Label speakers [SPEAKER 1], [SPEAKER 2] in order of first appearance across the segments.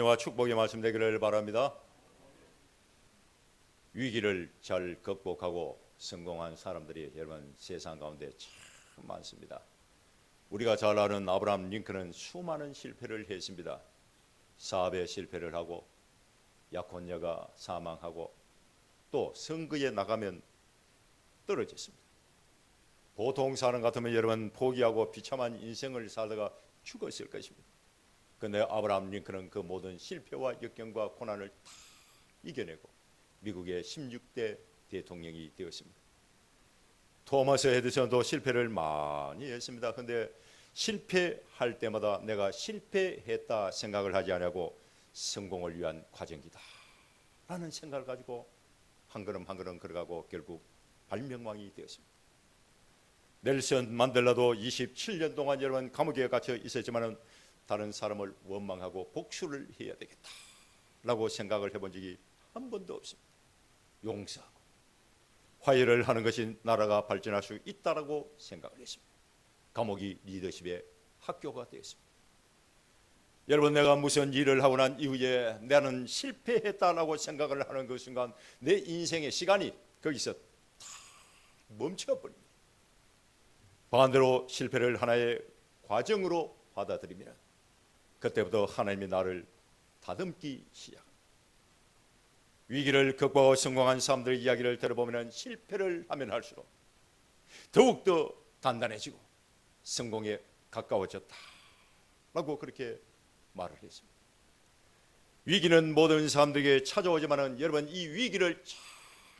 [SPEAKER 1] 와 축복의 말씀 되기를 바랍니다. 위기를 잘 극복하고 성공한 사람들이 여러분 세상 가운데 참 많습니다. 우리가 잘 아는 아브라함 링컨은 수많은 실패를 했습니다. 사업에 실패를 하고 약혼녀가 사망하고 또 선거에 나가면 떨어졌습니다. 보통 사람 같으면 여러분 포기하고 비참한 인생을 살다가 죽었을 것입니다. 그런데 아브라함 링컨은 그 모든 실패와 역경과 고난을 다 이겨내고 미국의 16대 대통령이 되었습니다. 토마스 에디슨도 실패를 많이 했습니다. 그런데 실패할 때마다 내가 실패했다 생각을 하지 않고 성공을 위한 과정이다 라는 생각을 가지고 한 걸음 한 걸음 걸어가고 결국 발명왕이 되었습니다. 넬슨 만델라도 27년 동안 여러분 감옥에 갇혀 있었지만 다른 사람을 원망하고 복수를 해야 되겠다 라고 생각을 해본 적이 한 번도 없습니다. 용서하고 화해를 하는 것이 나라가 발전할 수 있다라고 생각을 했습니다. 감옥이 리더십의 학교가 되었습니다. 여러분, 내가 무슨 일을 하고 난 이후에 나는 실패했다라고 생각을 하는 그 순간 내 인생의 시간이 거기서 다 멈춰버립니다. 반대로 실패를 하나의 과정으로 받아들이면 그때부터 하나님이 나를 다듬기 시작합니다. 위기를 극복하고 성공한 사람들의 이야기를 들어보면 실패를 하면 할수록 더욱더 단단해지고 성공에 가까워졌다라고 그렇게 말을 했습니다. 위기는 모든 사람들에게 찾아오지만 여러분 이 위기를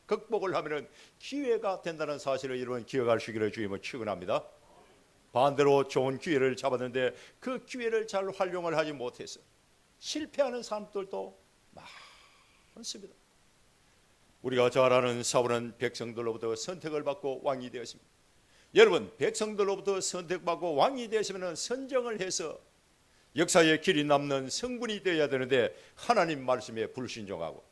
[SPEAKER 1] 극복을 하면 기회가 된다는 사실을 여러분 기억하시기를 주님은 축원합니다. 반대로 좋은 기회를 잡았는데 그 기회를 잘 활용을 하지 못해서 실패하는 사람들도 많습니다. 우리가 잘 아는 사울은 백성들로부터 선택을 받고 왕이 되었습니다. 여러분, 백성들로부터 선택받고 왕이 되시면 선정을 해서 역사의 길이 남는 성군이 되어야 되는데 하나님 말씀에 불순종하고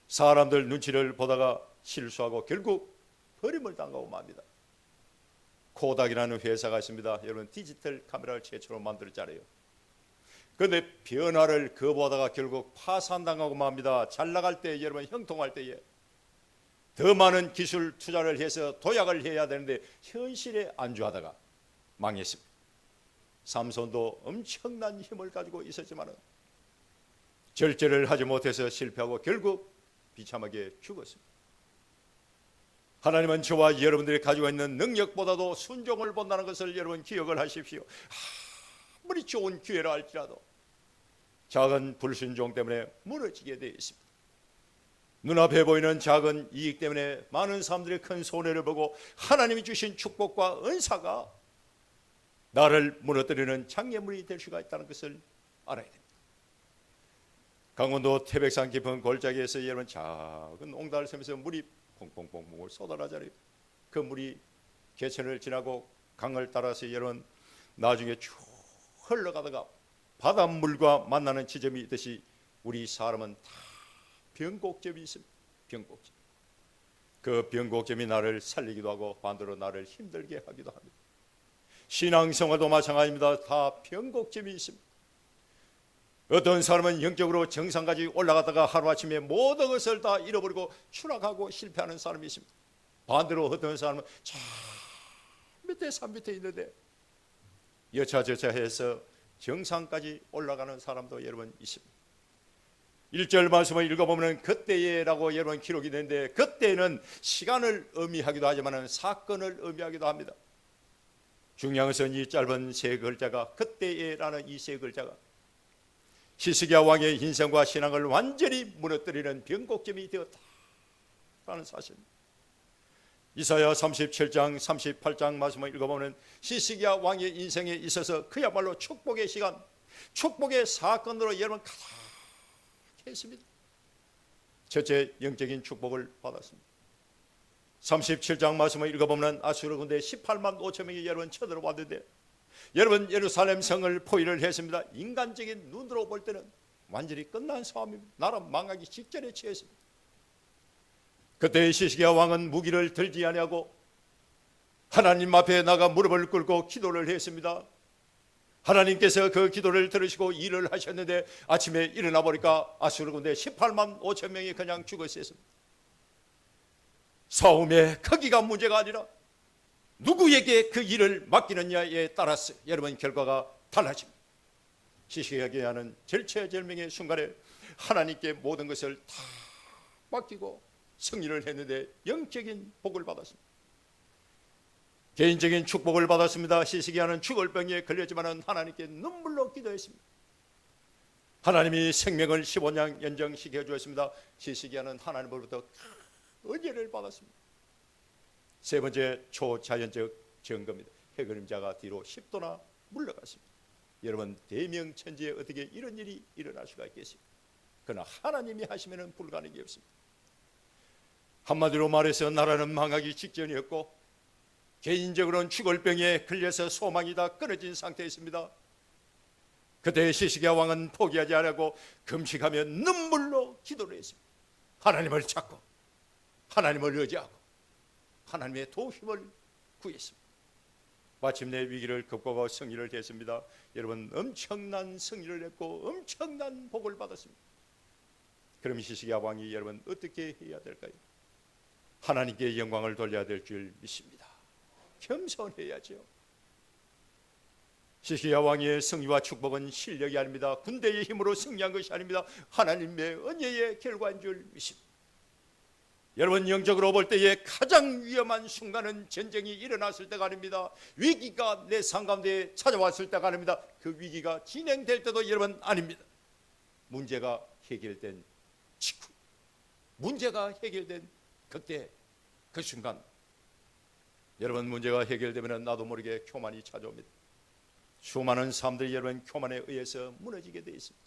[SPEAKER 1] 사람들 눈치를 보다가 실수하고 결국 버림을 당하고 맙니다. 코닥이라는 회사가 있습니다. 여러분 디지털 카메라를 최초로 만들었잖아요. 그런데 변화를 거부하다가 결국 파산당하고 맙니다. 잘 나갈 때 여러분 형통할 때에 더 많은 기술 투자를 해서 도약을 해야 되는데 현실에 안주하다가 망했습니다. 삼손도 엄청난 힘을 가지고 있었지만 절제를 하지 못해서 실패하고 결국 비참하게 죽었습니다. 하나님은 저와 여러분들이 가지고 있는 능력보다도 순종을 본다는 것을 여러분 기억을 하십시오. 아무리 좋은 기회라 할지라도 작은 불순종 때문에 무너지게 되어 있습니다. 눈앞에 보이는 작은 이익 때문에 많은 사람들이 큰 손해를 보고 하나님이 주신 축복과 은사가 나를 무너뜨리는 장애물이 될 수가 있다는 것을 알아야 됩니다. 강원도 태백산 깊은 골짜기에서 여러분 작은 옹달을 세면서 물이 퐁퐁퐁퐁을 쏟아나잖아요. 그 물이 개천을 지나고 강을 따라서 여러분 나중에 쭉 흘러가다가 바닷물과 만나는 지점이 있듯이 우리 사람은 다 변곡점이 있습니다. 변곡점. 그 변곡점이 나를 살리기도 하고 반대로 나를 힘들게 하기도 합니다. 신앙생활도 마찬가지입니다. 다 변곡점이 있습니다. 어떤 사람은 영적으로 정상까지 올라가다가 하루아침에 모든 것을 다 잃어버리고 추락하고 실패하는 사람이 있습니다. 반대로 어떤 사람은 저 밑에 산 밑에 있는데 여차저차해서 정상까지 올라가는 사람도 여러분 있습니다. 1절 말씀을 읽어보면 그때에라고 여러분 기록이 되는데 그때는 시간을 의미하기도 하지만 사건을 의미하기도 합니다. 중요한 것은 이 짧은 세 글자가 그때에라는 이 세 글자가 히스기야 왕의 인생과 신앙을 완전히 무너뜨리는 변곡점이 되었다라는 사실입니다. 이사야 37장 38장 말씀을 읽어보면 히스기야 왕의 인생에 있어서 그야말로 축복의 시간, 축복의 사건으로 여러분 가득했습니다. 첫째 영적인 축복을 받았습니다. 37장 말씀을 읽어보면 아수르 군대 18만 5천 명이 여러분 쳐들어왔는데 여러분 예루살렘 성을 포위를 했습니다. 인간적인 눈으로 볼 때는 완전히 끝난 싸움입니다. 나라 망하기 직전에 처했습니다. 그때 히스기야 왕은 무기를 들지 아니하고 하나님 앞에 나가 무릎을 꿇고 기도를 했습니다. 하나님께서 그 기도를 들으시고 일을 하셨는데 아침에 일어나 보니까 아수르 군대 18만 5천 명이 그냥 죽었습니다. 싸움의 크기가 문제가 아니라 누구에게 그 일을 맡기느냐에 따라서 여러분 결과가 달라집니다. 시시하게 하는 절체절명의 순간에 하나님께 모든 것을 다 맡기고 승리를 했는데 영적인 복을 받았습니다. 개인적인 축복을 받았습니다. 시시기하는 죽을 병에 걸렸지만 하나님께 눈물로 기도했습니다. 하나님이 생명을 15년 연장시켜 주었습니다. 시시기하는 하나님으로부터 은혜를 받았습니다. 세 번째 초자연적 증거입니다. 해그림자가 뒤로 10도나 물러갔습니다. 여러분 대명천지에 어떻게 이런 일이 일어날 수가 있겠습니까? 그러나 하나님이 하시면 불가능이 없습니다. 한마디로 말해서 나라는 망하기 직전이었고 개인적으로는 죽을 병에 걸려서 소망이 다 끊어진 상태였습니다. 그때 시시기야 왕은 포기하지 않고 금식하며 눈물로 기도를 했습니다. 하나님을 찾고 하나님을 의지하고 하나님의 도움을 구했습니다. 마침내 위기를 극복하고 승리를 했습니다. 여러분 엄청난 승리를 했고 엄청난 복을 받았습니다. 그럼 시시기야 왕이 여러분 어떻게 해야 될까요? 하나님께 영광을 돌려야 될 줄 믿습니다. 겸손해야죠. 시시기야 왕의 승리와 축복은 실력이 아닙니다. 군대의 힘으로 승리한 것이 아닙니다. 하나님의 은혜의 결과인 줄 믿습니다. 여러분 영적으로 볼 때에 가장 위험한 순간은 전쟁이 일어났을 때가 아닙니다. 위기가 내 삶 가운데 찾아왔을 때가 아닙니다. 그 위기가 진행될 때도 여러분 아닙니다. 문제가 해결된 직후, 문제가 해결된 그때 그 순간, 여러분 문제가 해결되면 나도 모르게 교만이 찾아옵니다. 수많은 사람들이 여러분 교만에 의해서 무너지게 되어 있습니다.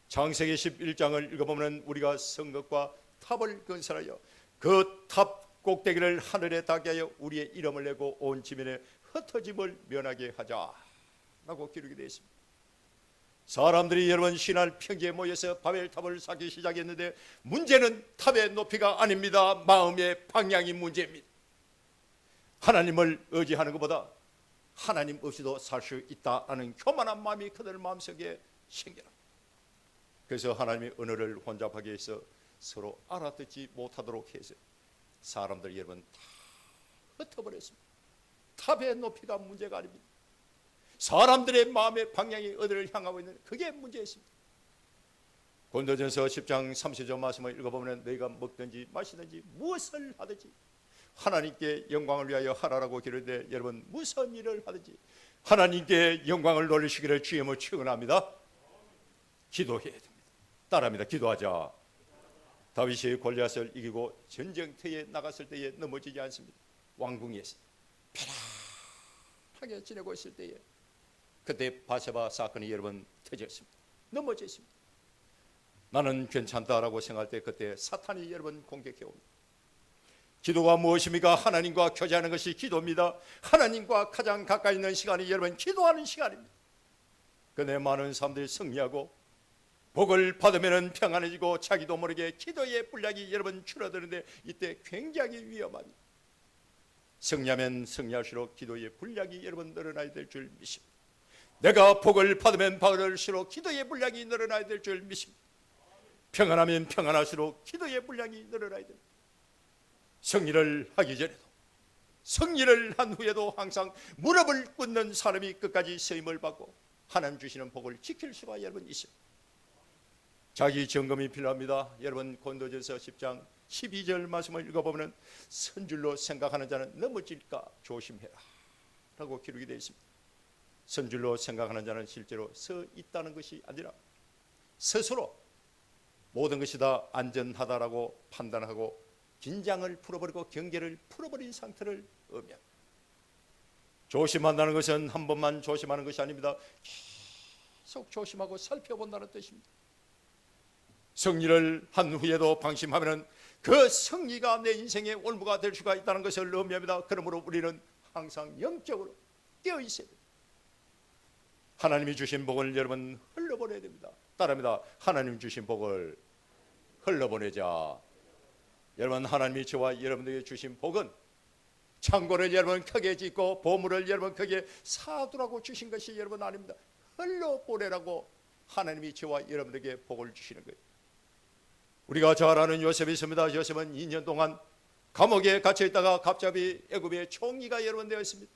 [SPEAKER 1] 창세기 11장을 읽어보면 우리가 성읍과 탑을 건설하여 그 탑 꼭대기를 하늘에 닿게 하여 우리의 이름을 내고 온 지면에 흩어짐을 면하게 하자라고 기록이 되어 있습니다. 사람들이 여러분 신할 평지에 모여서 바벨탑을 쌓기 시작했는데 문제는 탑의 높이가 아닙니다. 마음의 방향이 문제입니다. 하나님을 의지하는 것보다 하나님 없이도 살 수 있다라는 교만한 마음이 그들 마음속에 생겨납니다. 그래서 하나님의 언어를 혼잡하게 해서 서로 알아듣지 못하도록 해서 사람들 여러분 다 흩어버렸습니다. 탑의 높이가 문제가 아닙니다. 사람들의 마음의 방향이 어디를 향하고 있는 그게 문제였습니다. 고린도전서 10장 30절 말씀을 읽어보면 너희가 먹든지 마시든지 무엇을 하든지 하나님께 영광을 위하여 하라라고 기르는데 여러분 무슨 일을 하든지 하나님께 영광을 돌리시기를 주님을 축원합니다. 기도해야 됩니다. 따라합니다. 기도하자. 다윗이 골리앗을 이기고 전쟁터에 나갔을 때에 넘어지지 않습니다. 왕궁에서 편안하게 지내고 있을 때에 그때 바세바 사건이 여러분 터졌습니다. 넘어졌습니다. 나는 괜찮다라고 생각할 때 그때 사탄이 여러분 공격해 옵니다. 기도가 무엇입니까? 하나님과 교제하는 것이 기도입니다. 하나님과 가장 가까이 있는 시간이 여러분 기도하는 시간입니다. 그런데 많은 사람들이 승리하고 복을 받으면 평안해지고 자기도 모르게 기도의 분량이 여러분 줄어드는데 이때 굉장히 위험합니다. 승리하면 승리할수록 기도의 분량이 여러분 늘어나야 될 줄 믿습니다. 내가 복을 받으면 받을수록 기도의 분량이 늘어나야 될 줄 믿습니다. 평안하면 평안할수록 기도의 분량이 늘어나야 됩니다. 승리를 하기 전에도 승리를 한 후에도 항상 무릎을 꿇는 사람이 끝까지 쓰임을 받고 하나님 주시는 복을 지킬 수가 여러분 있습니다. 자기 점검이 필요합니다. 여러분 고린도전서 10장 12절 말씀을 읽어보면 선줄로 생각하는 자는 넘어질까 조심해라 라고 기록이 되어 있습니다. 선줄로 생각하는 자는 실제로 서 있다는 것이 아니라 스스로 모든 것이 다 안전하다라고 판단하고 긴장을 풀어버리고 경계를 풀어버린 상태를 의미합니다. 조심한다는 것은 한 번만 조심하는 것이 아닙니다. 계속 조심하고 살펴본다는 뜻입니다. 승리를 한 후에도 방심하면 그 승리가 내 인생의 올무가 될 수가 있다는 것을 의미합니다. 그러므로 우리는 항상 영적으로 깨어 있어야 됩니다. 하나님이 주신 복을 여러분 흘러보내야 됩니다. 따라합니다. 하나님 주신 복을 흘러보내자. 여러분 하나님이 저와 여러분들에게 주신 복은 창고를 여러분 크게 짓고 보물을 여러분 크게 사두라고 주신 것이 여러분 아닙니다. 흘려보내라고 하나님이 저와 여러분에게 복을 주시는 거예요. 우리가 잘 아는 요셉이 있습니다. 요셉은 2년 동안 감옥에 갇혀 있다가 갑자기 애굽의 총리가 여러분 되었습니다.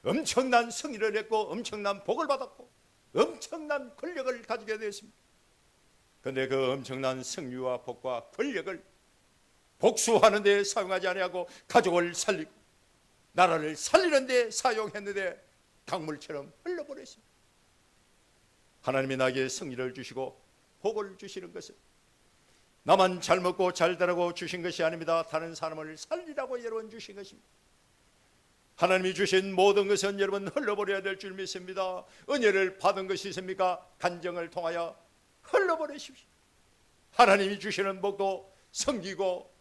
[SPEAKER 1] 엄청난 승리를 했고 엄청난 복을 받았고 엄청난 권력을 가지게 되었습니다. 그런데 그 엄청난 승리와 복과 권력을 복수하는 데 사용하지 아니하고 가족을 살리고 나라를 살리는 데 사용했는데 강물처럼 흘러버렸습니다. 하나님이 나에게 승리를 주시고 복을 주시는 것은 나만 잘 먹고 잘 되라고 주신 것이 아닙니다. 다른 사람을 살리라고 여러분 주신 것입니다. 하나님이 주신 모든 것은 여러분 흘러버려야 될 줄 믿습니다. 은혜를 받은 것이 있습니까? 간정을 통하여 흘러버리십시오. 하나님이 주시는 복도 섬기고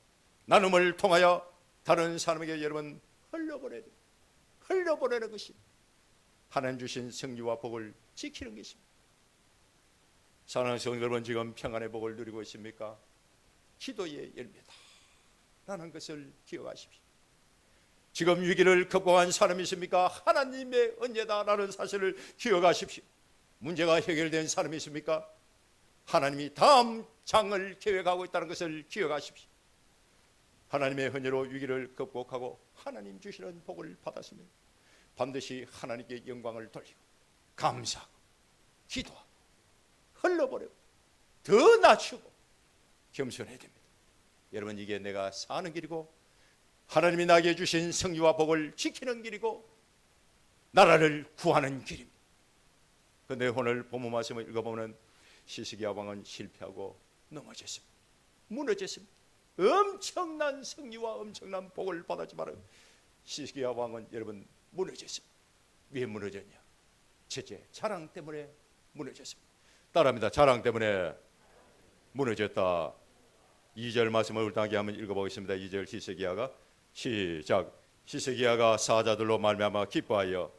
[SPEAKER 1] 나눔을 통하여 다른 사람에게 여러분 흘려보내야 돼요. 흘려보내는 것이 하나님 주신 승리와 복을 지키는 것입니다. 사랑하는 성도 여러분, 지금 평안의 복을 누리고 있습니까? 기도의 열매다 라는 것을 기억하십시오. 지금 위기를 극복한 사람이 있습니까? 하나님의 은혜다라는 사실을 기억하십시오. 문제가 해결된 사람이 있습니까? 하나님이 다음 장을 계획하고 있다는 것을 기억하십시오. 하나님의 은혜로 위기를 극복하고 하나님 주시는 복을 받았으면 반드시 하나님께 영광을 돌리고 감사하고 기도하고 흘러버리고 더 낮추고 겸손해야 됩니다. 여러분, 이게 내가 사는 길이고 하나님이 나에게 주신 승리와 복을 지키는 길이고 나라를 구하는 길입니다. 그런데 오늘 본문 말씀을 읽어보면 시스기야 왕은 실패하고 넘어졌습니다. 무너졌습니다. 엄청난 승리와 엄청난 복을 받았지만 시스기야 왕은 여러분 무너졌습니다. 왜 무너졌냐? 첫째, 자랑 때문에 무너졌습니다. 따라합니다. 자랑 때문에 무너졌다. 2절 말씀을 울당하게 한번 읽어보겠습니다. 2절 시스기야가 시작. 시스기야가 사자들로 말미암아 기뻐하여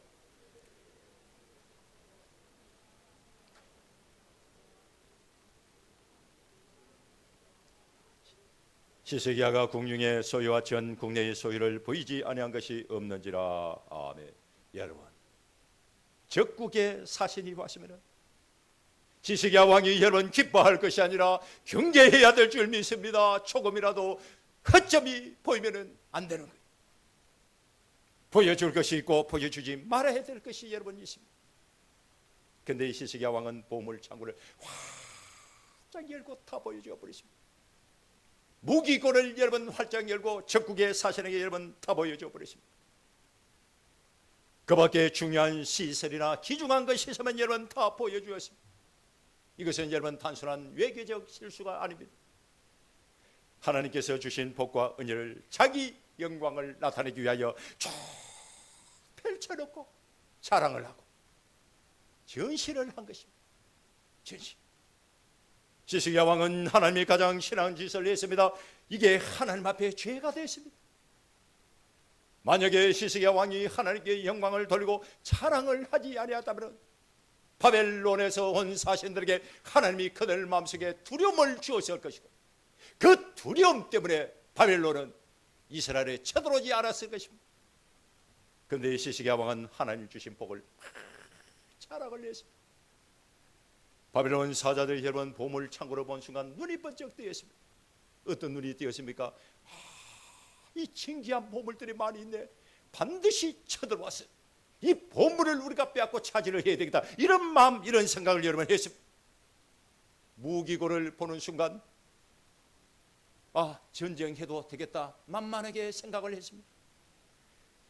[SPEAKER 1] 시스기야가 궁중의 소유와 전 국내의 소유를 보이지 아니한 것이 없는지라. 아멘. 여러분, 적국의 사신이 왔으면 시스기야 왕이 여러분 기뻐할 것이 아니라 경계해야 될 줄 믿습니다. 조금이라도 허점이 보이면 안 되는 거예요. 보여줄 것이 있고 보여주지 말아야 될 것이 여러분 있습니다. 그런데 이 시스기야 왕은 보물 창고를 활짝 열고 다 보여줘 버렸습니다. 무기고를 여러분 활짝 열고 적국의 사신에게 여러분 다 보여줘 버렸습니다. 그 밖에 중요한 시설이나 귀중한 것이 있으면 여러분 다 보여주었습니다. 이것은 여러분 단순한 외교적 실수가 아닙니다. 하나님께서 주신 복과 은혜를 자기 영광을 나타내기 위하여 쭉 펼쳐놓고 자랑을 하고 전시를 한 것입니다. 전시. 시스기야 왕은 하나님이 가장 신앙 짓을 했습니다. 이게 하나님 앞에 죄가 됐습니다. 만약에 시스기야 왕이 하나님께 영광을 돌리고 자랑을 하지 아니했다면 바벨론에서 온 사신들에게 하나님이 그들 마음속에 두려움을 주었을 것이고 그 두려움 때문에 바벨론은 이스라엘에 쳐들어오지 않았을 것입니다. 그런데 시스기야 왕은 하나님 주신 복을 자랑을 했습니다. 바벨론 사자들이 여러분 보물 창고를 본 순간 눈이 번쩍 뜨였습니다. 어떤 눈이 뜨였습니까? 이 신기한 보물들이 많이 있네. 반드시 쳐들어왔어요. 이 보물을 우리가 빼앗고 차지를 해야 되겠다. 이런 마음, 이런 생각을 여러분 했습니다. 무기고를 보는 순간 전쟁해도 되겠다 만만하게 생각을 했습니다.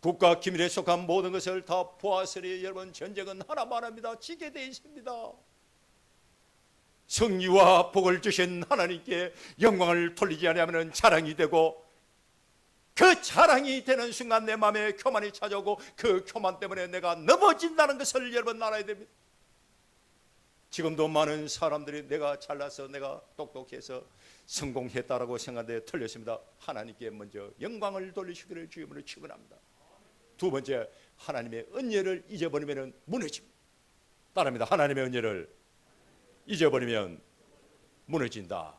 [SPEAKER 1] 국가 기밀에 속한 모든 것을 다 보았으니 여러분 전쟁은 하나만 합니다. 지게 되어 있습니다. 승리와 복을 주신 하나님께 영광을 돌리지 않으면 자랑이 되고 그 자랑이 되는 순간 내 마음에 교만이 찾아오고 그 교만 때문에 내가 넘어진다는 것을 여러분 알아야 됩니다. 지금도 많은 사람들이 내가 잘나서 내가 똑똑해서 성공했다라고 생각하는데 틀렸습니다. 하나님께 먼저 영광을 돌리시기를 주님으로 축원합니다. 두 번째, 하나님의 은혜를 잊어버리면 무너집니다. 따라합니다. 하나님의 은혜를 잊어버리면 무너진다.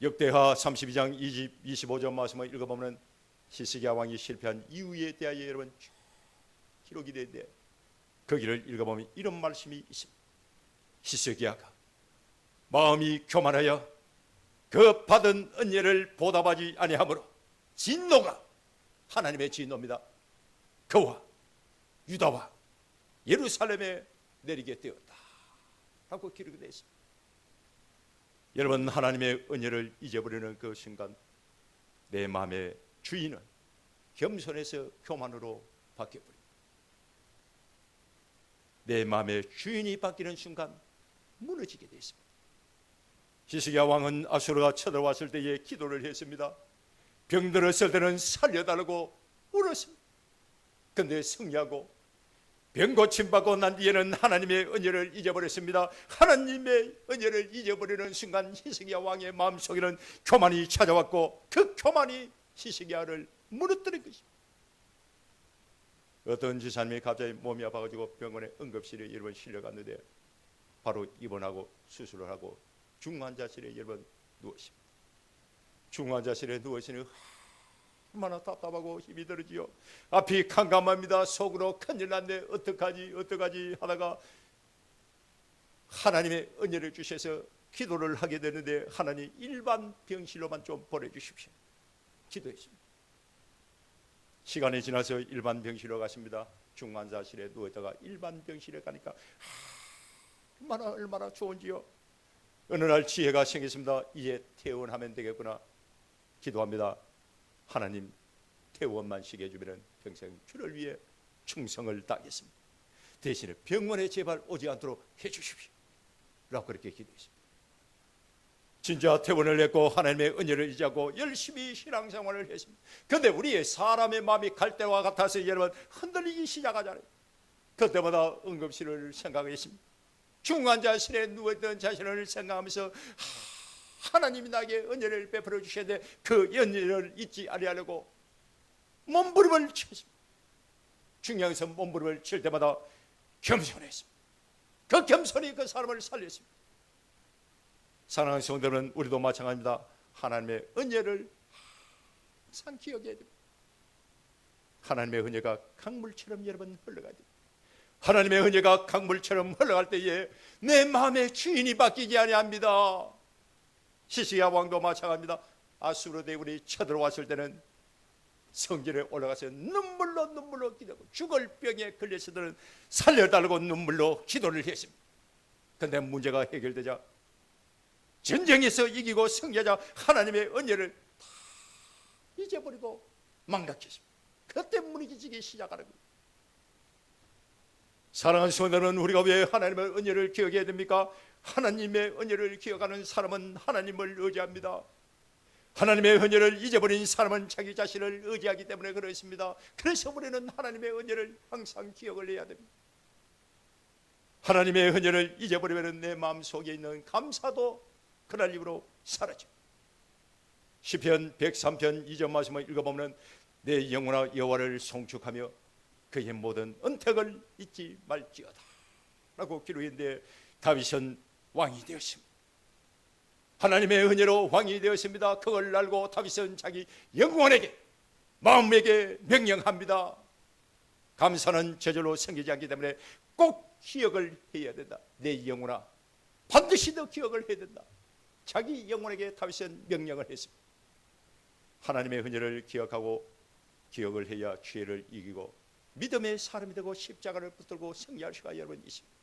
[SPEAKER 1] 역대하 32장 25절 말씀을 읽어보면 히스기야 왕이 실패한 이유에 대하여 여러분 기록이 되는데 거기를 읽어보면 이런 말씀이 있습니다. 히스기야가 마음이 교만하여 그 받은 은혜를 보답하지 아니하므로 진노가, 하나님의 진노입니다, 그와 유다와 예루살렘에 내리게 되었다 라고 기록이 되어 있습니다. 여러분, 하나님의 은혜를 잊어버리는 그 순간 내 마음의 주인은 겸손에서 교만으로 바뀌어버립니다. 내 마음의 주인이 바뀌는 순간 무너지게 되어 있습니다. 히스기야 왕은 아수르가 쳐들어왔을 때에 기도를 했습니다. 병들었을 때는 살려달라고 울었습니다. 그런데 승리하고 병 고침받고 난 뒤에는 하나님의 은혜를 잊어버렸습니다. 하나님의 은혜를 잊어버리는 순간 히스기야 왕의 마음속에는 교만이 찾아왔고 그 교만이 히스기야를 무너뜨린 것입니다. 어떤 지사님이 갑자기 몸이 아파가지고 병원에 응급실에 여러분 실려갔는데 바로 입원하고 수술을 하고 중환자실에 여러분 누웠습니다. 중환자실에 누워있으니 얼마나 답답하고 힘이 들지요. 앞이 캄캄합니다. 속으로 큰일 났네, 어떡하지 하다가 하나님의 은혜를 주셔서 기도를 하게 되는데 하나님 일반 병실로만 좀 보내주십시오 기도했습니다. 시간이 지나서 일반 병실로 가십니다. 중환자실에 누워있다가 일반 병실에 가니까 얼마나 좋은지요. 어느 날 지혜가 생겼습니다. 이제 퇴원하면 되겠구나. 기도합니다. 하나님, 퇴원만 시게 해주면 평생 주를 위해 충성을 다하겠습니다. 대신에 병원에 제발 오지 않도록 해주십시오 라고 그렇게 기도했습니다. 진짜 퇴원을 했고 하나님의 은혜를 의지하고 열심히 신앙생활을 했습니다. 그런데 우리의 사람의 마음이 갈대와 같아서 여러분 흔들리기 시작하잖아요. 그때마다 응급실을 생각했습니다. 중환자실에 누워있던 자신을 생각하면서 하나님이 나에게 은혜를 베풀어 주셔야 돼. 그 은혜를 잊지 아니하려고 몸부림을 쳤습니다. 중량에서 몸부림을 칠 때마다 겸손했습니다. 그 겸손이 그 사람을 살렸습니다. 사랑하는 성도는 우리도 마찬가지입니다. 하나님의 은혜를 항상 기억해야 됩니다. 하나님의 은혜가 강물처럼 여러분 흘러가야 됩니다. 하나님의 은혜가 강물처럼 흘러갈 때에 내 마음의 주인이 바뀌지 아니합니다. 히스기야 왕도 마찬가지입니다. 아수르 대군이 쳐들어왔을 때는 성전에 올라가서 눈물로 기도하고 죽을 병에 걸렸을 살려달라고 눈물로 기도를 했습니다. 그런데 문제가 해결되자 전쟁에서 이기고 승리하자 하나님의 은혜를 다 잊어버리고 망각했습니다. 그때 무너지기 시작하는 거예요. 사랑하는 성도는 우리가 왜 하나님의 은혜를 기억해야 됩니까? 하나님의 은혜를 기억하는 사람은 하나님을 의지합니다. 하나님의 은혜를 잊어버린 사람은 자기 자신을 의지하기 때문에 그렇습니다. 그래서 우리는 하나님의 은혜를 항상 기억을 해야 됩니다. 하나님의 은혜를 잊어버리면 내 마음속에 있는 감사도 그날 이후로 사라집니다. 시편 103편 2절 말씀을 읽어보면 내 영혼아 여호와를 송축하며 그의 모든 은택을 잊지 말지어다 라고 기록했는데 다윗은 왕이 되었습니다. 하나님의 은혜로 왕이 되었습니다. 그걸 알고 다윗은 자기 영혼에게 마음에게 명령합니다. 감사는 저절로 생기지 않기 때문에 꼭 기억을 해야 된다. 내 영혼아 반드시 너 기억을 해야 된다. 자기 영혼에게 다윗은 명령을 했습니다. 하나님의 은혜를 기억하고 기억을 해야 죄를 이기고 믿음의 사람이 되고 십자가를 붙들고 승리할 수가 여러분 있습니다.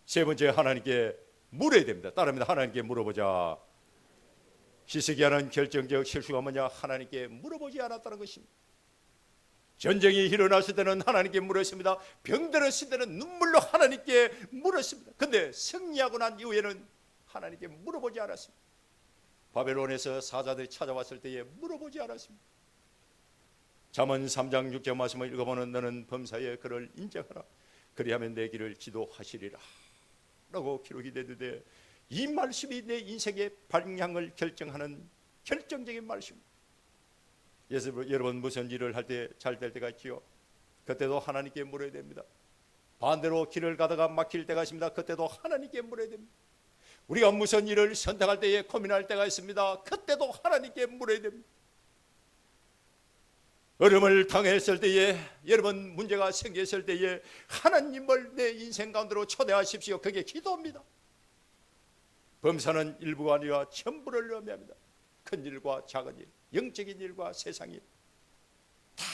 [SPEAKER 1] 세 번째, 하나님께 물어야 됩니다. 따라합니다. 하나님께 물어보자. 히스기야는 결정적 실수가 뭐냐? 하나님께 물어보지 않았다는 것입니다. 전쟁이 일어났을 때는 하나님께 물었습니다. 병들었을 때는 눈물로 하나님께 물었습니다. 그런데 승리하고 난 이후에는 하나님께 물어보지 않았습니다. 바벨론에서 사자들이 찾아왔을 때에 물어보지 않았습니다. 잠언 3장 6절 말씀을 읽어보면 너는 범사에 그를 인정하라. 그리하면 내 길을 지도하시리라 라고 기록이 되는데 이 말씀이 내 인생의 방향을 결정하는 결정적인 말씀입니다. 여러분 무슨 일을 할 때 잘 될 때가 있지요. 그때도 하나님께 물어야 됩니다. 반대로 길을 가다가 막힐 때가 있습니다. 그때도 하나님께 물어야 됩니다. 우리가 무슨 일을 선택할 때에 고민할 때가 있습니다. 그때도 하나님께 물어야 됩니다. 어려움을 당했을 때에, 여러분 문제가 생겼을 때에 하나님을 내 인생 가운데로 초대하십시오. 그게 기도입니다. 범사는 일부가 아니라 전부를 의미합니다. 큰 일과 작은 일, 영적인 일과 세상 일 다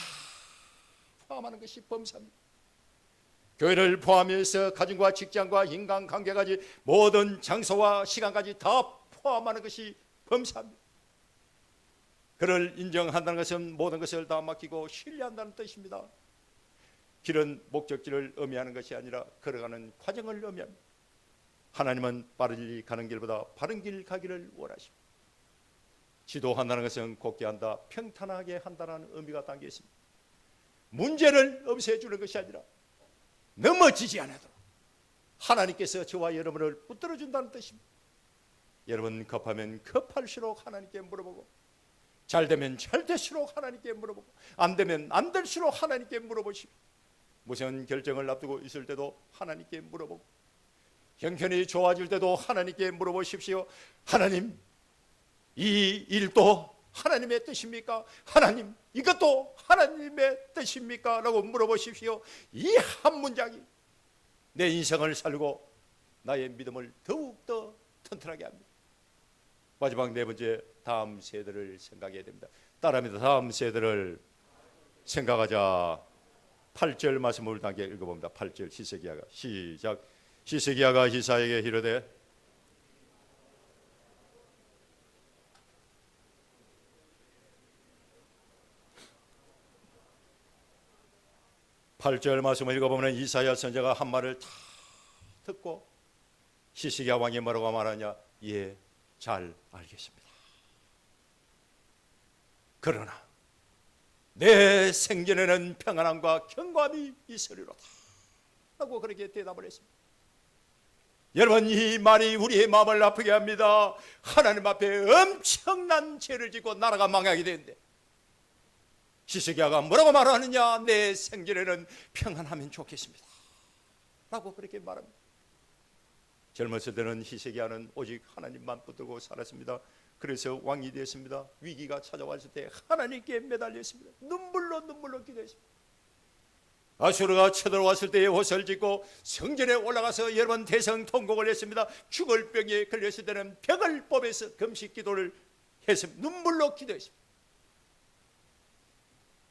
[SPEAKER 1] 포함하는 것이 범사입니다. 교회를 포함해서 가정과 직장과 인간관계까지 모든 장소와 시간까지 다 포함하는 것이 범사입니다. 그를 인정한다는 것은 모든 것을 다 맡기고 신뢰한다는 뜻입니다. 길은 목적지를 의미하는 것이 아니라 걸어가는 과정을 의미합니다. 하나님은 빨리 가는 길보다 바른 길 가기를 원하십니다. 지도한다는 것은 곱게 한다, 평탄하게 한다는 의미가 담겨 있습니다. 문제를 없애주는 것이 아니라 넘어지지 않아도 하나님께서 저와 여러분을 붙들어 준다는 뜻입니다. 여러분 급하면 급할수록 하나님께 물어보고, 잘 되면 잘 될수록 하나님께 물어보고, 안 되면 안 될수록 하나님께 물어보십시오. 무슨 결정을 앞두고 있을 때도 하나님께 물어보고, 형편이 좋아질 때도 하나님께 물어보십시오. 하나님, 이 일도 하나님의 뜻입니까? 하나님, 이것도 하나님의 뜻입니까? 라고 물어보십시오. 이 한 문장이 내 인생을 살고 나의 믿음을 더욱더 튼튼하게 합니다. 마지막 네 번째, 다음 세대를 생각해야 됩니다. 따라합니다. 다음 세대를 생각하자. 8절 말씀을 함께 읽어봅니다. 8절 히스기야가 시작. 히스기야가 이사야에게 이르되 팔절 말씀을 읽어보면 이사야 선지자가 한 말을 다 듣고 히스기야 왕이 뭐라고 말하냐? 예, 잘 알겠습니다. 그러나 내 생전에는 평안함과 경고함이 있으리로다 라고 그렇게 대답을 했습니다. 여러분, 이 말이 우리의 마음을 아프게 합니다. 하나님 앞에 엄청난 죄를 짓고 나라가 망하게 되는데 히스기야가 뭐라고 말하느냐? 내 생전에는 평안하면 좋겠습니다 라고 그렇게 말합니다. 젊었을 때는 히스기야는 오직 하나님만 붙들고 살았습니다. 그래서 왕이 되었습니다. 위기가 찾아왔을 때 하나님께 매달렸습니다. 눈물로 기도했습니다. 아수르가 쳐들어왔을 때에 옷을 짓고 성전에 올라가서 여러 번 대성통곡을 했습니다. 죽을 병에 걸렸을 때는 벽을 뽑아서 금식 기도를 했습니다. 눈물로 기도했습니다.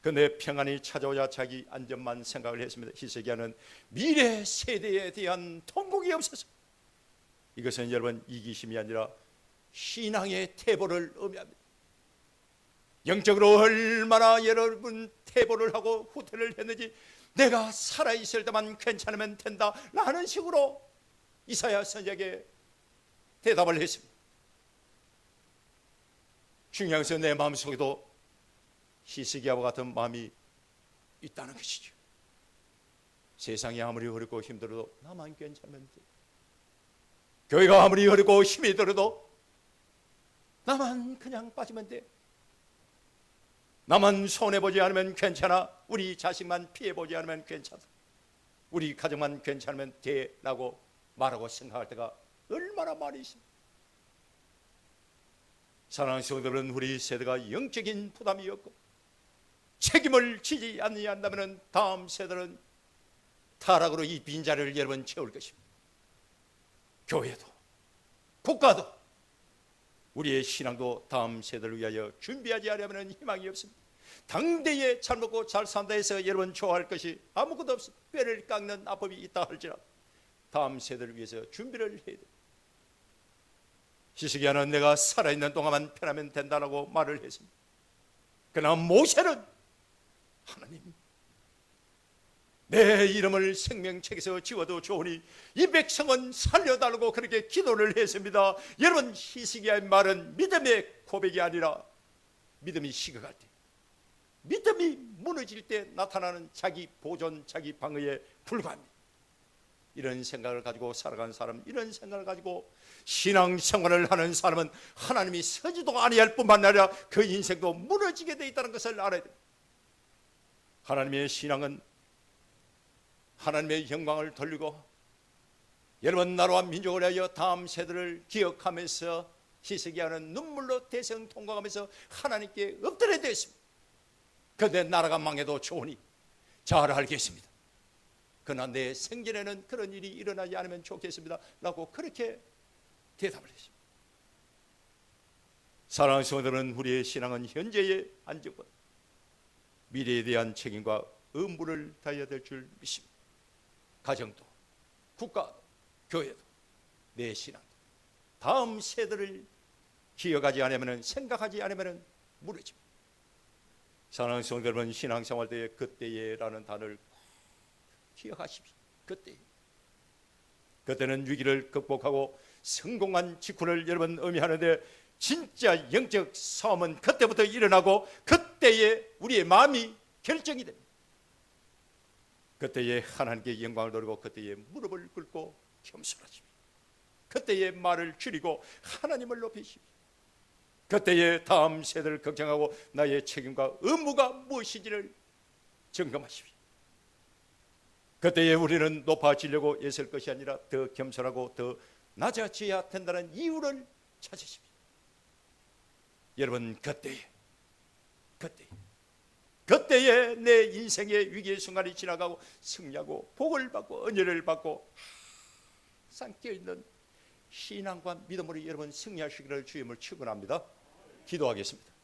[SPEAKER 1] 그런데 평안이 찾아오자 자기 안전만 생각을 했습니다. 히스기야는 미래 세대에 대한 통곡이 없어서, 이것은 여러분 이기심이 아니라 신앙의 태보를 의미합니다. 영적으로 얼마나 여러분 태보를 하고 후퇴를 했는지, 내가 살아있을 때만 괜찮으면 된다 라는 식으로 이사야 선지자에게 대답을 했습니다. 중요한 것은 내 마음속에도 히스기야와 같은 마음이 있다는 것이죠. 세상이 아무리 어렵고 힘들어도 나만 괜찮으면 돼. 교회가 아무리 어렵고 힘이 들어도 나만 그냥 빠지면 돼. 나만 손해보지 않으면 괜찮아. 우리 자식만 피해보지 않으면 괜찮아. 우리 가정만 괜찮으면 돼 라고 말하고 생각할 때가 얼마나 많이 있습니다. 사랑하는 성도들은 우리 세대가 영적인 부담이 없고 책임을 지지 않는다면 다음 세대는 타락으로 이 빈자리를 여러 번 채울 것입니다. 교회도 국가도 우리의 신앙도 다음 세대를 위하여 준비하지 않으면 희망이 없습니다. 당대에 잘 먹고 잘 산다 해서 여러분 좋아할 것이 아무것도 없습니다. 뼈를 깎는 아픔이 있다 할지라도 다음 세대를 위해서 준비를 해야 됩니다. 히스기야는 내가 살아있는 동안만 편하면 된다라고 말을 했습니다. 그러나 모세는 하나님, 내 이름을 생명책에서 지워도 좋으니 이 백성은 살려달라고 그렇게 기도를 했습니다. 여러분, 히스기야의 말은 믿음의 고백이 아니라 믿음이 식어갈 때, 믿음이 무너질 때 나타나는 자기 보존, 자기 방어에 불과합니다. 이런 생각을 가지고 살아가는 사람, 이런 생각을 가지고 신앙생활을 하는 사람은 하나님이 서지도 아니할 뿐만 아니라 그 인생도 무너지게 되어 있다는 것을 알아야 됩니다. 하나님의 신앙은 하나님의 영광을 돌리고 여러분 나라와 민족을 위하여 다음 세대를 기억하면서 히스기야는 눈물로 대성통곡하면서 하나님께 엎드려야 되었습니다. 그런데 나라가 망해도 좋으니 잘 알겠습니다. 그러나 내 생전에는 그런 일이 일어나지 않으면 좋겠습니다 라고 그렇게 대답을 했습니다. 사랑하는 성도들은 우리의 신앙은 현재의 안정과 미래에 대한 책임과 의무를 다해야 될 줄 믿습니다. 가정도, 국가, 교회도, 내 신앙도 다음 세대를 기억하지 않으면, 생각하지 않으면 무너집니다. 사랑하는 성도 여러분, 신앙생활 때에 그때에라는 단어를 기억하십시오. 그때는 위기를 극복하고 성공한 직후를 여러분 의미하는데, 진짜 영적 싸움은 그때부터 일어나고 그때에 우리의 마음이 결정이 됩니다. 그때에 하나님께 영광을 돌리고 그때에 무릎을 꿇고 겸손하십시오. 그때에 말을 줄이고 하나님을 높이십시오. 그때에 다음 세대를 걱정하고 나의 책임과 의무가 무엇인지를 점검하십시오. 그때에 우리는 높아지려고 애쓸 것이 아니라 더 겸손하고 더 낮아져야 된다는 이유를 찾으십시오. 여러분, 그때에 내 인생의 위기의 순간이 지나가고 승리하고 복을 받고 은혜를 받고 항상 깨어있는 신앙과 믿음으로 여러분 승리하시기를 주님을 축원합니다. 기도하겠습니다.